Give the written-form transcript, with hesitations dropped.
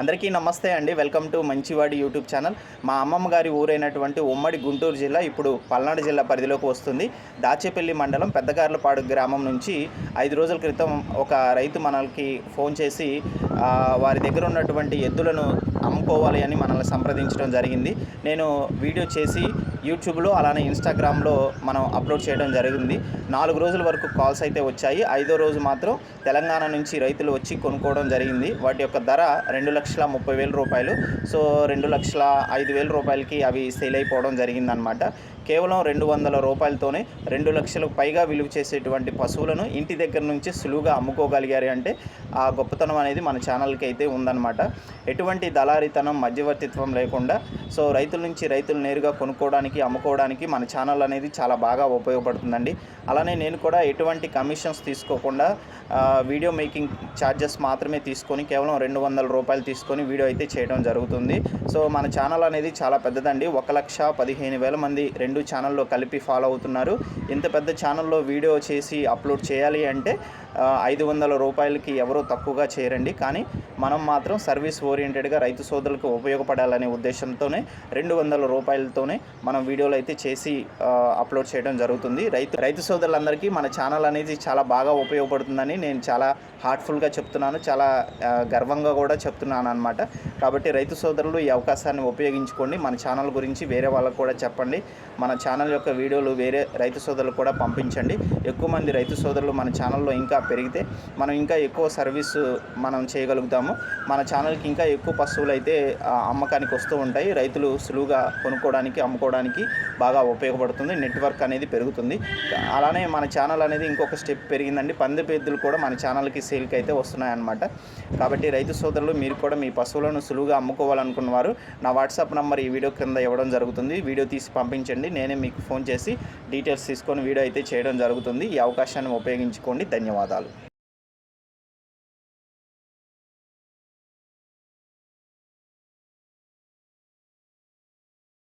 అందరికీ నమస్తే అండి. వెల్కమ్ టు మంచివాడి యూట్యూబ్ ఛానల్. మా అమ్మమ్మ గారి ఊరైనటువంటి ఉమ్మడి గుంటూరు జిల్లా ఇప్పుడు పల్నాడు జిల్లా పరిధిలోకి వస్తుంది. దాచేపల్లి మండలం పెద్దగార్లపాడు గ్రామం నుంచి 5 రోజుల క్రితం ఒక రైతు మనకి ఫోన్ చేసి వారి దగ్గర ఉన్నటువంటి ఎద్దులను అమ్ముకోవాలి అని మనల్ని సంప్రదించడం జరిగింది. నేను వీడియో చేసి యూట్యూబ్లో అలానే ఇన్స్టాగ్రామ్లో మనం అప్లోడ్ చేయడం జరిగింది. 4 రోజుల వరకు కాల్స్ అయితే వచ్చాయి. 5వ రోజు మాత్రం తెలంగాణ నుంచి రైతులు వచ్చి కొనుక్కోవడం జరిగింది. వాటి యొక్క ధర 2,30,000 రూపాయలు. సో 2,05,000 రూపాయలకి అవి సేల్ అయిపోవడం జరిగిందనమాట. కేవలం 200 రూపాయలతోనే 2 లక్షలకు పైగా విలువ చేసేటువంటి పశువులను ఇంటి దగ్గర నుంచి సులువుగా అమ్ముకోగలిగారు అంటే ఆ గొప్పతనం అనేది మన ఛానల్కి అయితే ఉందన్నమాట. ఎటువంటి దళారీతనం మధ్యవర్తిత్వం లేకుండా సో రైతుల నుంచి రైతులు నేరుగా కొనుక్కోవడానికి అమ్ముకోవడానికి మన ఛానల్ అనేది చాలా బాగా ఉపయోగపడుతుందండి. అలానే నేను కూడా ఎటువంటి కమిషన్స్ తీసుకోకుండా వీడియో మేకింగ్ ఛార్జెస్ మాత్రమే తీసుకొని కేవలం 200 రూపాయలు తీసుకొని వీడియో అయితే చేయడం జరుగుతుంది. సో మన ఛానల్ అనేది చాలా పెద్దదండి. 1,15,000 మంది 2 ఛానల్లో కలిపి ఫాలో అవుతున్నారు. ఇంత పెద్ద ఛానల్లో వీడియో చేసి అప్లోడ్ చేయాలి అంటే 500 రూపాయలకి ఎవరో తక్కువగా చేయరండి. కానీ మనం మాత్రం సర్వీస్ ఓరియంటెడ్గా రైతు సోదరులకు ఉపయోగపడాలనే ఉద్దేశంతోనే 200 రూపాయలతోనే మనం వీడియోలు అయితే చేసి అప్లోడ్ చేయడం జరుగుతుంది. రైతు సోదరులందరికీ మన ఛానల్ అనేది చాలా బాగా ఉపయోగపడుతుందని నేను చాలా హార్ట్ఫుల్గా చెప్తున్నాను, చాలా గర్వంగా కూడా చెప్తున్నాను అనమాట. కాబట్టి రైతు సోదరులు ఈ అవకాశాన్ని ఉపయోగించుకోండి. మన ఛానల్ గురించి వేరే వాళ్ళకు కూడా చెప్పండి. మన ఛానల్ యొక్క వీడియోలు వేరే రైతు సోదరులు కూడా పంపించండి. ఎక్కువ మంది రైతు సోదరులు మన ఛానల్లో ఇంకా పెరిగితే మనం ఇంకా ఎక్కువ సర్వీసు మనం చేయగలుగుతాము. మన ఛానల్కి ఇంకా ఎక్కువ పశువులు అయితే అమ్మకానికి వస్తూ ఉంటాయి. రైతులు సులువుగా కొనుక్కోవడానికి అమ్ముకోవడానికి బాగా ఉపయోగపడుతుంది. నెట్వర్క్ అనేది పెరుగుతుంది. అలానే మన ఛానల్ అనేది ఇంకొక స్టెప్ పెరిగిందండి. పందెపు ఎద్దులు కూడా మన ఛానల్కి సేల్కి అయితే వస్తున్నాయన్నమాట. కాబట్టి రైతు సోదరులు మీరు కూడా మీ పశువులను సులువుగా అమ్ముకోవాలనుకున్నవారు నా వాట్సాప్ నెంబర్ ఈ వీడియో కింద ఇవ్వడం జరుగుతుంది. వీడియో తీసి పంపించండి. నేనే మీకు ఫోన్ చేసి డీటెయిల్స్ తీసుకొని వీడియో అయితే చేయడం జరుగుతుంది. ఈ అవకాశాన్ని ఉపయోగించుకోండి. ధన్యవాదాలు.